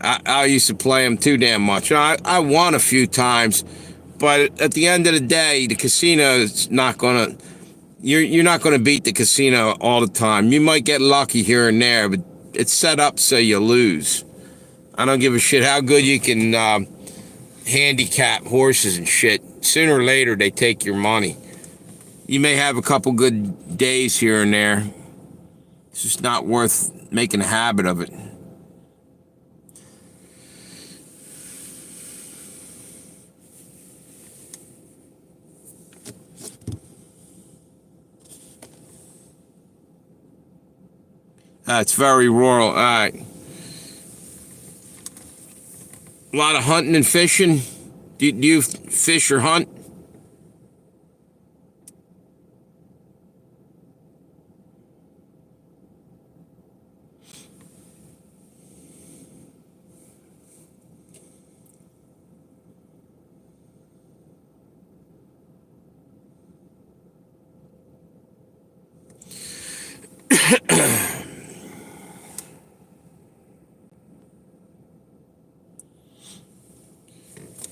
S1: I used to play them too damn much. I won a few times, but at the end of the day, the casino is not gonna. You're not gonna beat the casino all the time. You might get lucky here and there, but it's set up so you lose. I don't give a shit how good you can handicap horses and shit. Sooner or later, they take your money. You may have a couple good days here and there. It's just not worth making a habit of it. It's very rural. All right. A lot of hunting and fishing. Do you fish or hunt?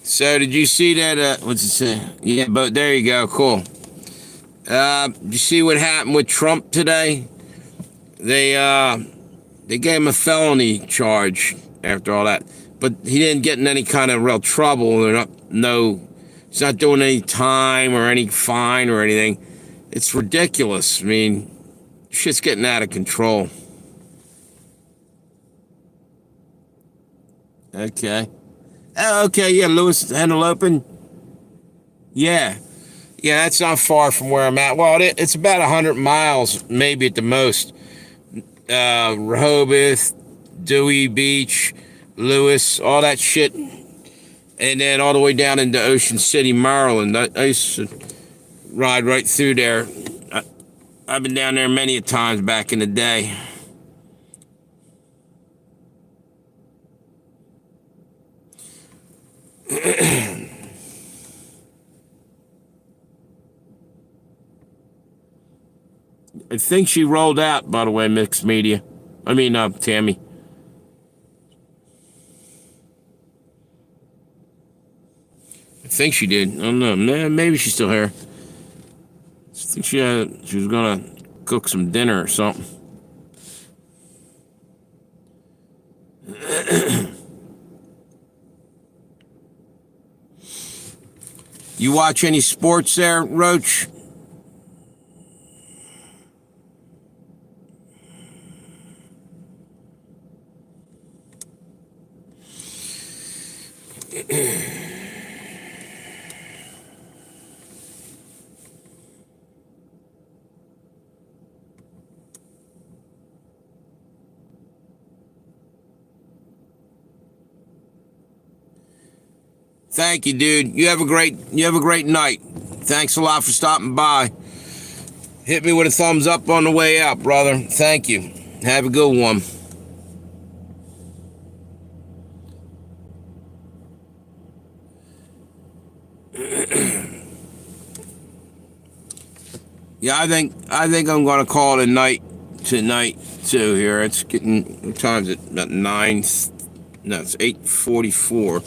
S1: So did you see that? What's it say? Yeah, but there you go. Cool. Did you see what happened with Trump today? They gave him a felony charge after all that, but he didn't get in any kind of real trouble. He's not doing any time or any fine or anything. It's ridiculous. I mean, shit's getting out of control. Okay. Oh, okay, yeah, Lewis Hendelopen. Yeah. Yeah, that's not far from where I'm at. Well, it's about 100 miles, maybe at the most. Rehoboth, Dewey Beach, Lewis, all that shit. And then all the way down into Ocean City, Maryland. I used to ride right through there. I've been down there many a times back in the day. I think she rolled out, by the way, Mixed Media. I mean, Tammy. I think she did. I don't know. Maybe she's still here. I think she was gonna cook some dinner or something. You watch any sports there, Roach? Thank you, dude. You have a great night. Thanks a lot for stopping by. Hit me with a thumbs up on the way out, brother. Thank you. Have a good one. Yeah, I think I'm gonna call it a night tonight too. Here, it's getting, what time is it? About 9. No, it's 8:44.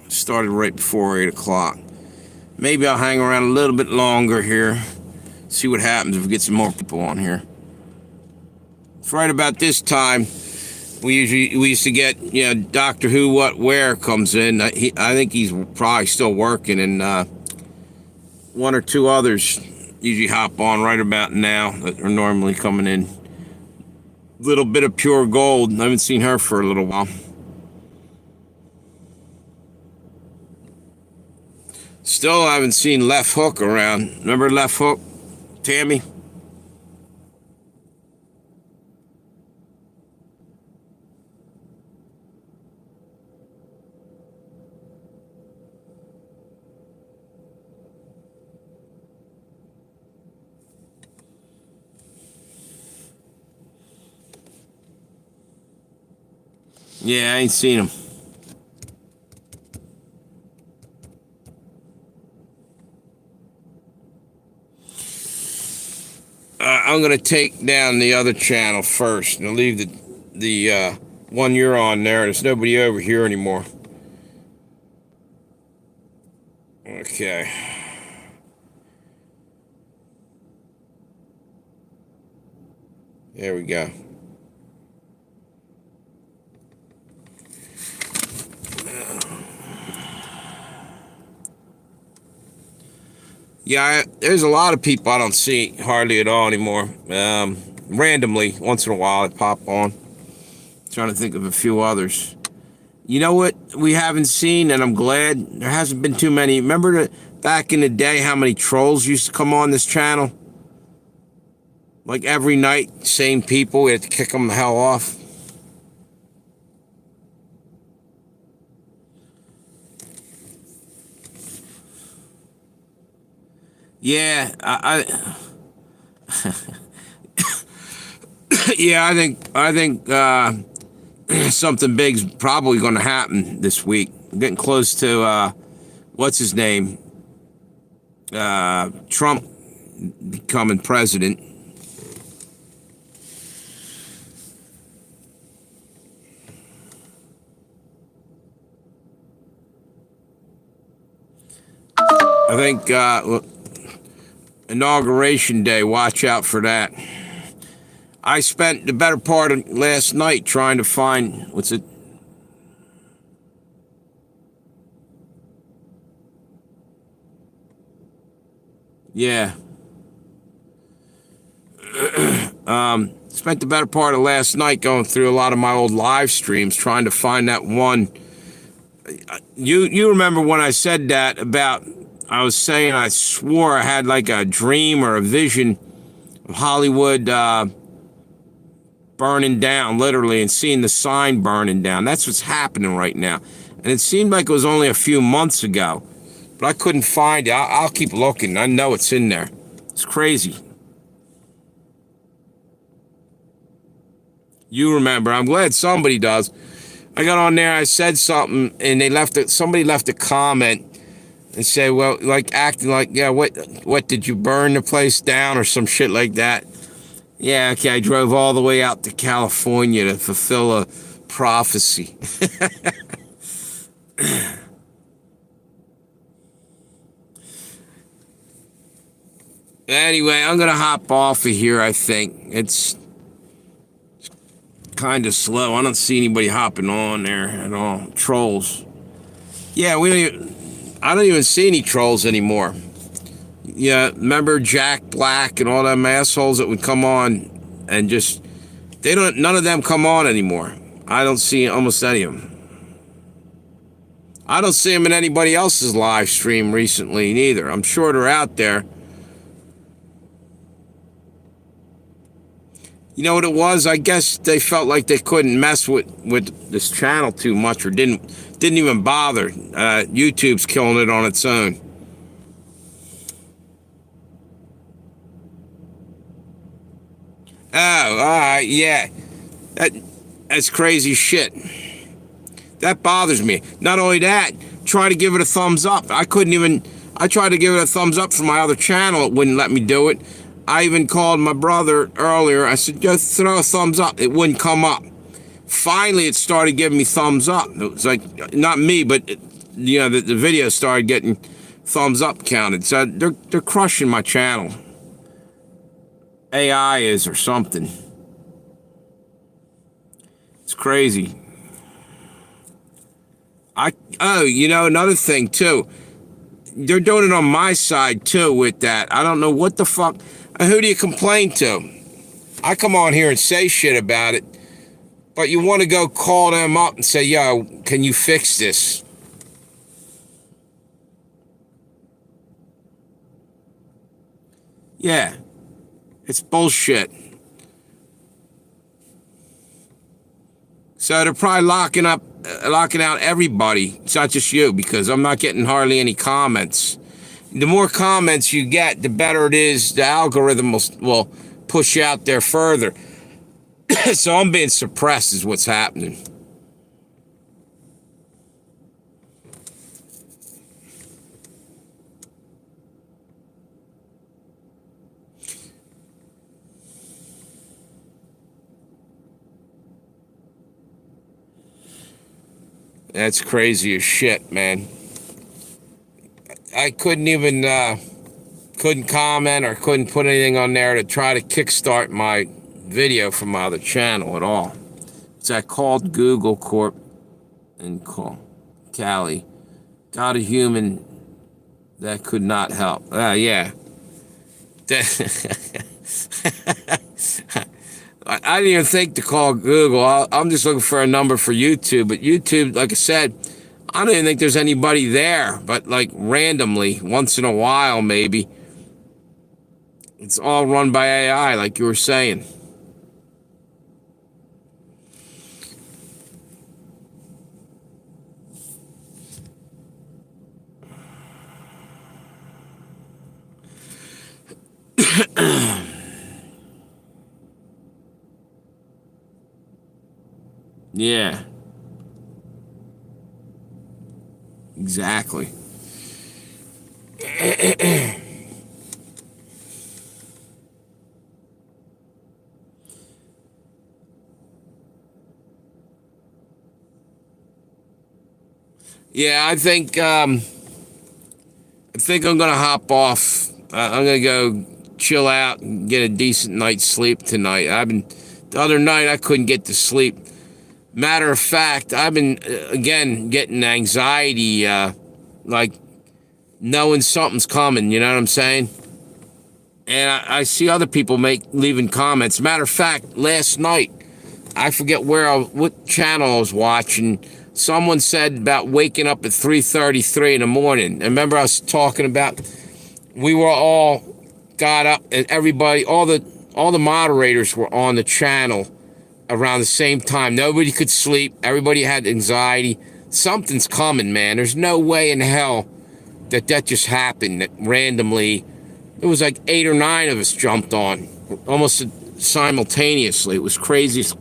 S1: Started right before 8 o'clock. Maybe I'll hang around a little bit longer here. See what happens if we get some more people on here. It's right about this time. We used to get, Doctor Who What Where comes in. I think he's probably still working, and one or two others usually hop on right about now that are normally coming in. Little bit of pure gold. I haven't seen her for a little while. Still haven't seen Left Hook around. Remember Left Hook, Tammy? Yeah, I ain't seen him. I'm gonna take down the other channel first and leave the one you're on there. There's nobody over here anymore. Okay. There we go. Yeah, there's a lot of people I don't see hardly at all anymore. Randomly, once in a while, I pop on. Trying to think of a few others. You know what we haven't seen, and I'm glad there hasn't been too many. Remember back in the day how many trolls used to come on this channel? Like every night, same people. We had to kick them the hell off. Yeah, yeah, I think something big's probably going to happen this week. I'm getting close to what's his name, Trump becoming president. I think Inauguration Day. Watch out for that. I spent the better part of last night trying to find, what's it? Yeah. Spent the better part of last night going through a lot of my old live streams trying to find that one. You remember when I said that about, I was saying I swore I had like a dream or a vision of Hollywood burning down, literally, and seeing the sign burning down. That's what's happening right now. And it seemed like it was only a few months ago, but I couldn't find it. I'll keep looking. I know it's in there. It's crazy. You remember. I'm glad somebody does. I got on there, I said something, and somebody left a comment and said, well, like acting like, yeah, what did you burn the place down or some shit like that? Yeah, okay, I drove all the way out to California to fulfill a prophecy. Anyway, I'm going to hop off of here, I think. It's kind of slow. I don't see anybody hopping on there at all. Trolls. Yeah, I don't even see any trolls anymore. Yeah, remember Jack Black and all them assholes that would come on and just, none of them come on anymore. I don't see almost any of them. I don't see them in anybody else's live stream recently neither. I'm sure they're out there. You know what it was? I guess they felt like they couldn't mess with this channel too much, or didn't even bother. YouTube's killing it on its own. Oh, yeah. That's crazy shit. That bothers me. Not only that, try to give it a thumbs up. I tried to give it a thumbs up for my other channel. It wouldn't let me do it. I even called my brother earlier. I said, just throw a thumbs up. It wouldn't come up. Finally, it started giving me thumbs up. It was like, not me, but the video started getting thumbs up counted. So they're crushing my channel. AI is or something. It's crazy. Another thing too. They're doing it on my side too with that. I don't know what the fuck. Who do you complain to? I come on here and say shit about it, but you want to go call them up and say, yo, can you fix this? Yeah. It's bullshit. So they're probably locking out everybody. It's not just you, because I'm not getting hardly any comments. The more comments you get, the better it is. The algorithm will push you out there further. So I'm being suppressed is what's happening. That's crazy as shit, man. I couldn't comment or couldn't put anything on there to try to kickstart my video from my other channel at all. It's that called Google Corp and Cali. Got a human that could not help. Yeah. I didn't even think to call Google. I'm just looking for a number for YouTube. But YouTube, like I said, I don't even think there's anybody there. But like randomly, once in a while maybe. It's all run by AI, like you were saying. Yeah. Exactly. Yeah, I think I'm gonna hop off. I'm gonna go chill out and get a decent night's sleep tonight. The other night I couldn't get to sleep. Matter of fact, I've been again getting anxiety, like knowing something's coming. You know what I'm saying? And I see other people leaving comments. Matter of fact, last night I forget what channel I was watching. Someone said about waking up at 3:33 in the morning. And remember I was talking about we were all got up and everybody, all the moderators were on the channel around the same time. Nobody could sleep. Everybody had anxiety. Something's coming, man. There's no way in hell that just happened that randomly. It was like 8 or 9 of us jumped on almost simultaneously. It was craziest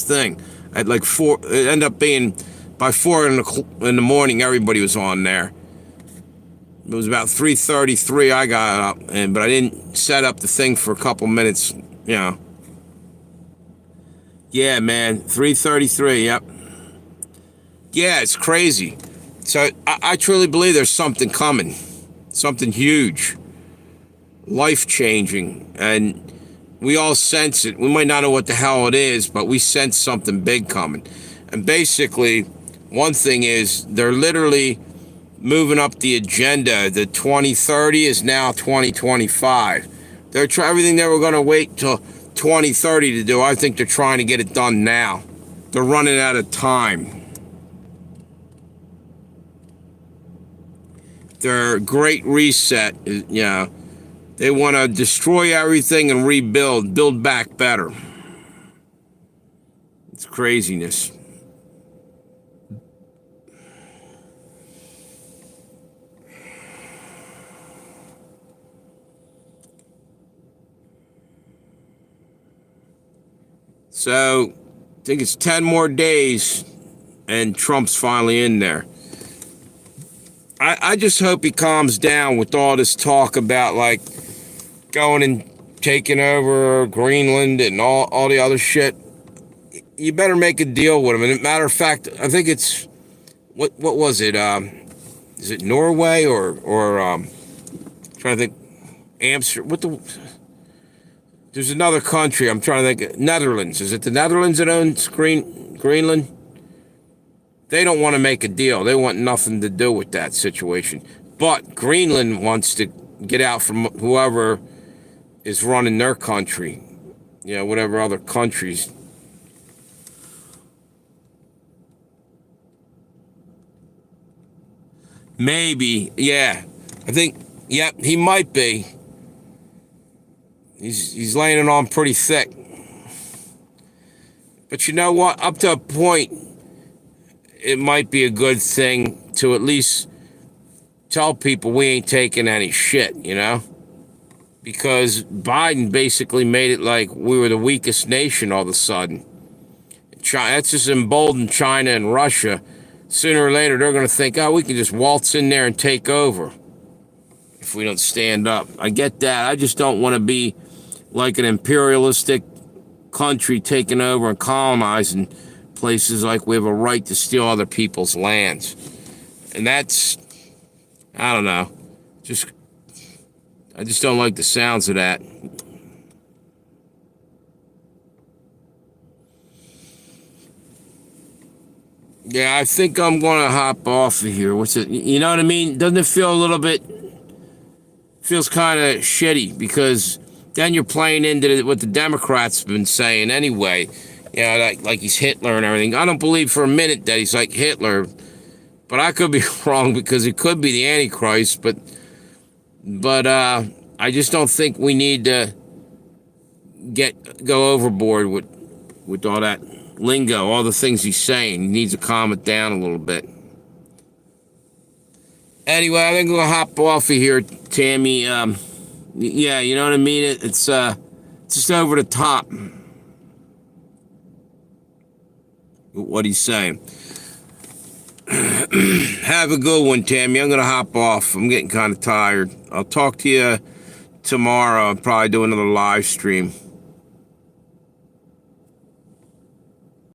S1: thing. At like 4, it ended up being by 4 in the morning. Everybody was on there. It was about 3:33. I got up, but I didn't set up the thing for a couple minutes. You know. Yeah, man. 3:33. Yep. Yeah, it's crazy. So I truly believe there's something coming, something huge, life-changing, and we all sense it. We might not know what the hell it is, but we sense something big coming. And basically, one thing is they're literally moving up the agenda. The 2030 is now 2025. Everything they were going to wait till 2030 to do, I think they're trying to get it done now. They're running out of time. Their great reset, they want to destroy everything and build back better. It's craziness. So, I think it's 10 more days and Trump's finally in there. I just hope he calms down with all this talk about like going and taking over Greenland and all the other shit. You better make a deal with him. And matter of fact, I think it's what was it? Is it Norway or trying to think, Amsterdam? There's another country. I'm trying to think. Netherlands. Is it the Netherlands that owns Greenland? They don't want to make a deal. They want nothing to do with that situation. But Greenland wants to get out from whoever is running their country. Whatever other countries. Maybe, yeah. I think, yep, he might be. He's laying it on pretty thick. But you know what? Up to a point, it might be a good thing to at least tell people we ain't taking any shit, Because Biden basically made it like we were the weakest nation all of a sudden. That's just emboldened China and Russia. Sooner or later, they're going to think, we can just waltz in there and take over if we don't stand up. I get that. I just don't want to be like an imperialistic country taking over and colonizing places like we have a right to steal other people's lands. And that's, I don't know, I just don't like the sounds of that. Yeah, I think I'm gonna hop off of here. What's it? You know what I mean? Doesn't it feel a little bit? Feels kind of shitty because then you're playing into what the Democrats have been saying anyway. You know, like he's Hitler and everything. I don't believe for a minute that he's like Hitler, but I could be wrong because it could be the Antichrist. But I just don't think we need to go overboard with all that lingo, all the things he's saying. He needs to calm it down a little bit. Anyway, I think I'm gonna hop off of here, Tammy. Yeah, you know what I mean. It's just over the top. What he's saying. Have a good one, Tammy. I'm gonna hop off. I'm getting kind of tired. I'll talk to you tomorrow. I'll probably do another live stream.